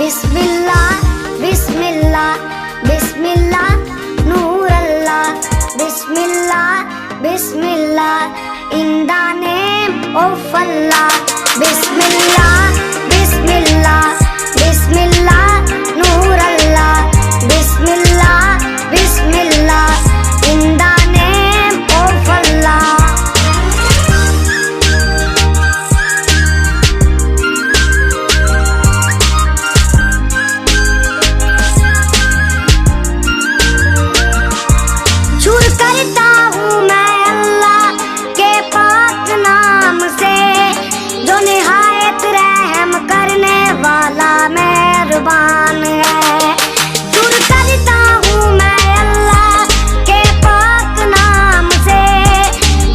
Bismillah Bismillah Bismillah Noor Allah, Bismillah Bismillah in the name of Allah, Bismillah Bismillah Bismillah Noor Allah, Bismillah Bismillah in the name of Allah। शुरू करता हूँ मैं अल्लाह के पाक नाम से, जो निहायत रहम करने वाला मेहरबान है। शुरू करता हूँ मैं अल्लाह के पाक नाम से,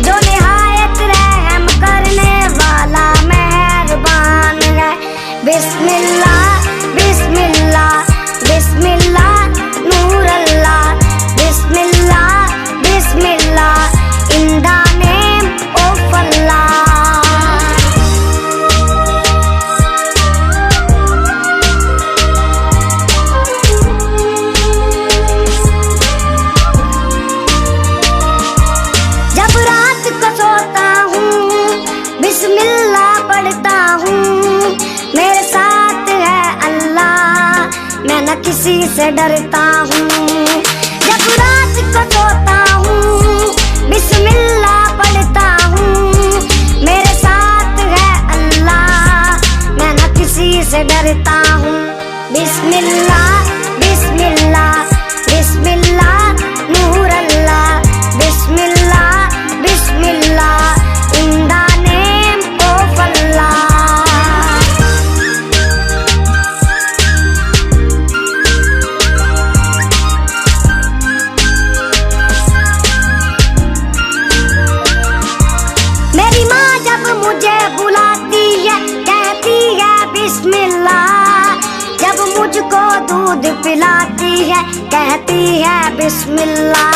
जो निहायत रहम करने वाला मेहरबान है। बिस्मिल्लाह बिस्मिल्लाह बिस्मिल्लाह नूर अल्लाह, बिस्मिल्लाह बिस्मिल्लाह in the name of Allah। जब रात को सोता हूँ बिस्मिल्लाह पढ़ता हूँ, मेरे साथ है अल्लाह, मैं न किसी से डरता हूँ। जब रात को सोता हूँ बिस्मिल्लाह पढ़ता हूँ, मेरे साथ है अल्लाह, मैं न किसी से डरता हूँ। बिस्मिल्लाह बिस्मिल्लाह बिस्मिल्लाह नूर अल्लाह, बिस्मिल्लाह बिस्मिल्लाह in the name of Allah। मेरी माँ जब मुझे बुलाती है कहती है बिस्मिल्लाह, जब मुझको दूध पिलाती है कहती है बिस्मिल्लाह।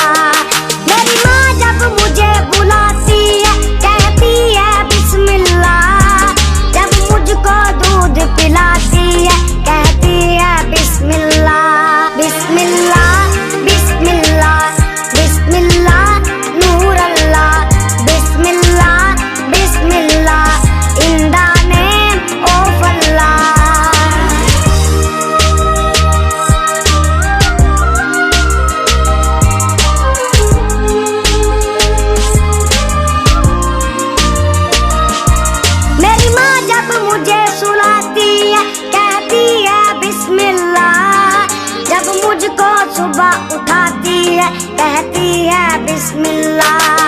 मेरी माँ जब मुझे बुलाती है कहती है बिस्मिल्लाह, जब मुझको दूध पिलाती है कहती है बिस्मिल्लाह। बिस्मिल्लाह बिस्मिल्लाह बिस्मिल्लाह नूर अल्लाह, बिस्मिल्लाह बिस्मिल्लाह in the name of Allah। मेरी माँ जब मुझे सुलाती है कहती है बिस्मिल्लाह, जब मुझको सुबह उठाती है कहती है बिस्मिल्लाह।